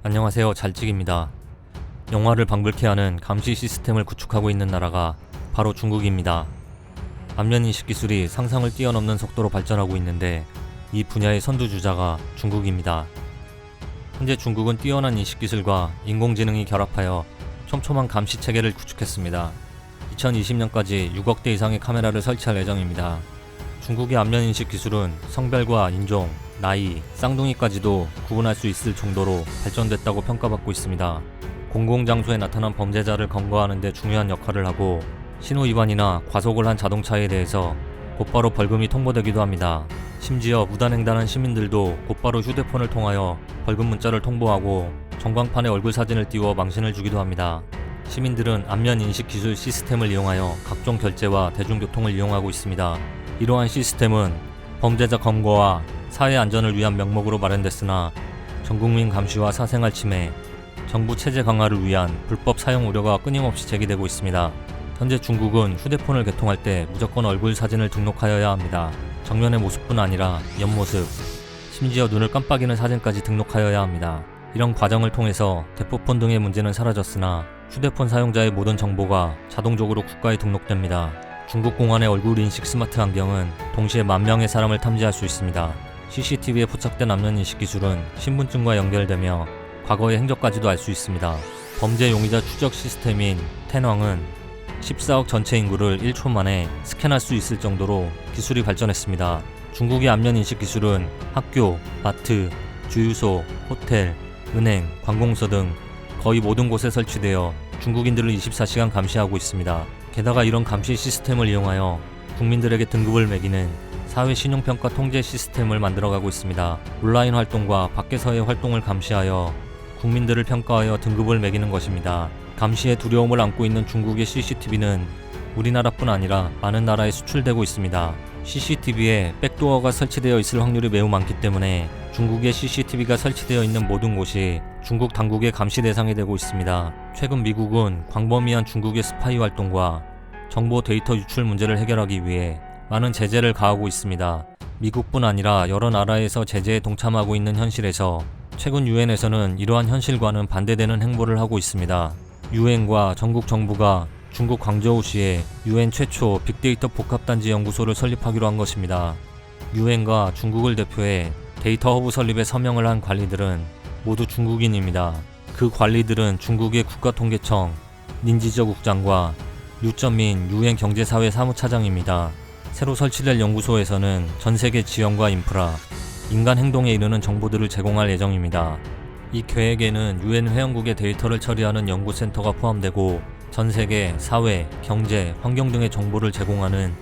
안녕하세요, 잘찍입니다. 영화를 방불케 하는 감시 시스템을 구축하고 있는 나라가 바로 중국입니다. 안면인식 기술이 상상을 뛰어넘는 속도로 발전하고 있는데 이 분야의 선두주자가 중국입니다. 현재 중국은 뛰어난 인식기술과 인공지능이 결합하여 촘촘한 감시 체계를 구축했습니다. 2020년까지 6억 대 이상의 카메라를 설치할 예정입니다. 중국의 안면인식 기술은 성별과 인종, 나이, 쌍둥이까지도 구분할 수 있을 정도로 발전됐다고 평가받고 있습니다. 공공장소에 나타난 범죄자를 검거하는 데 중요한 역할을 하고 신호 위반이나 과속을 한 자동차에 대해서 곧바로 벌금이 통보되기도 합니다. 심지어 무단횡단한 시민들도 곧바로 휴대폰을 통하여 벌금 문자를 통보하고 전광판에 얼굴 사진을 띄워 망신을 주기도 합니다. 시민들은 안면인식 기술 시스템을 이용하여 각종 결제와 대중교통을 이용하고 있습니다. 이러한 시스템은 범죄자 검거와 사회 안전을 위한 명목으로 마련됐으나 전국민 감시와 사생활 침해, 정부 체제 강화를 위한 불법 사용 우려가 끊임없이 제기되고 있습니다. 현재 중국은 휴대폰을 개통할 때 무조건 얼굴 사진을 등록하여야 합니다. 정면의 모습뿐 아니라 옆모습, 심지어 눈을 깜빡이는 사진까지 등록하여야 합니다. 이런 과정을 통해서 대포폰 등의 문제는 사라졌으나 휴대폰 사용자의 모든 정보가 자동적으로 국가에 등록됩니다. 중국 공안의 얼굴 인식 스마트 안경은 동시에 10,000명의 사람을 탐지할 수 있습니다. CCTV에 포착된 안면인식 기술은 신분증과 연결되며 과거의 행적까지도 알 수 있습니다. 범죄 용의자 추적 시스템인 텐왕은 14억 전체 인구를 1초 만에 스캔할 수 있을 정도로 기술이 발전했습니다. 중국의 안면인식 기술은 학교, 마트, 주유소, 호텔, 은행, 관공서 등 거의 모든 곳에 설치되어 중국인들을 24시간 감시하고 있습니다. 게다가 이런 감시 시스템을 이용하여 국민들에게 등급을 매기는 사회 신용평가 통제 시스템을 만들어가고 있습니다. 온라인 활동과 밖에서의 활동을 감시하여 국민들을 평가하여 등급을 매기는 것입니다. 감시의 두려움을 안고 있는 중국의 CCTV는 우리나라뿐 아니라 많은 나라에 수출되고 있습니다. CCTV에 백도어가 설치되어 있을 확률이 매우 많기 때문에 중국의 CCTV가 설치되어 있는 모든 곳이 중국 당국의 감시 대상이 되고 있습니다. 최근 미국은 광범위한 중국의 스파이 활동과 정보 데이터 유출 문제를 해결하기 위해 많은 제재를 가하고 있습니다. 미국뿐 아니라 여러 나라에서 제재에 동참하고 있는 현실에서 최근 유엔에서는 이러한 현실과는 반대되는 행보를 하고 있습니다. 유엔과 전국 정부가 중국 광저우시에 유엔 최초 빅데이터 복합단지 연구소를 설립하기로 한 것입니다. 유엔과 중국을 대표해 데이터 허브 설립에 서명을 한 관리들은 모두 중국인입니다. 그 관리들은 중국의 국가통계청, 닌지저 국장과 류점민 유엔 경제사회 사무차장입니다. 새로 설치될 연구소에서는 전세계 지형과 인프라, 인간 행동에 이르는 정보들을 제공할 예정입니다. 이 계획에는 유엔 회원국의 데이터를 처리하는 연구센터가 포함되고 전세계 사회, 경제, 환경 등의 정보를 제공하는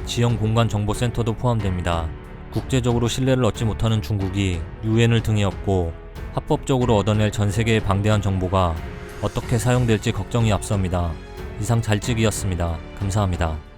지형 공간 정보센터도 포함됩니다. 국제적으로 신뢰를 얻지 못하는 중국이 유엔을 등에 업고 합법적으로 얻어낼 전세계의 방대한 정보가 어떻게 사용될지 걱정이 앞섭니다. 이상 잘찍이었습니다. 감사합니다.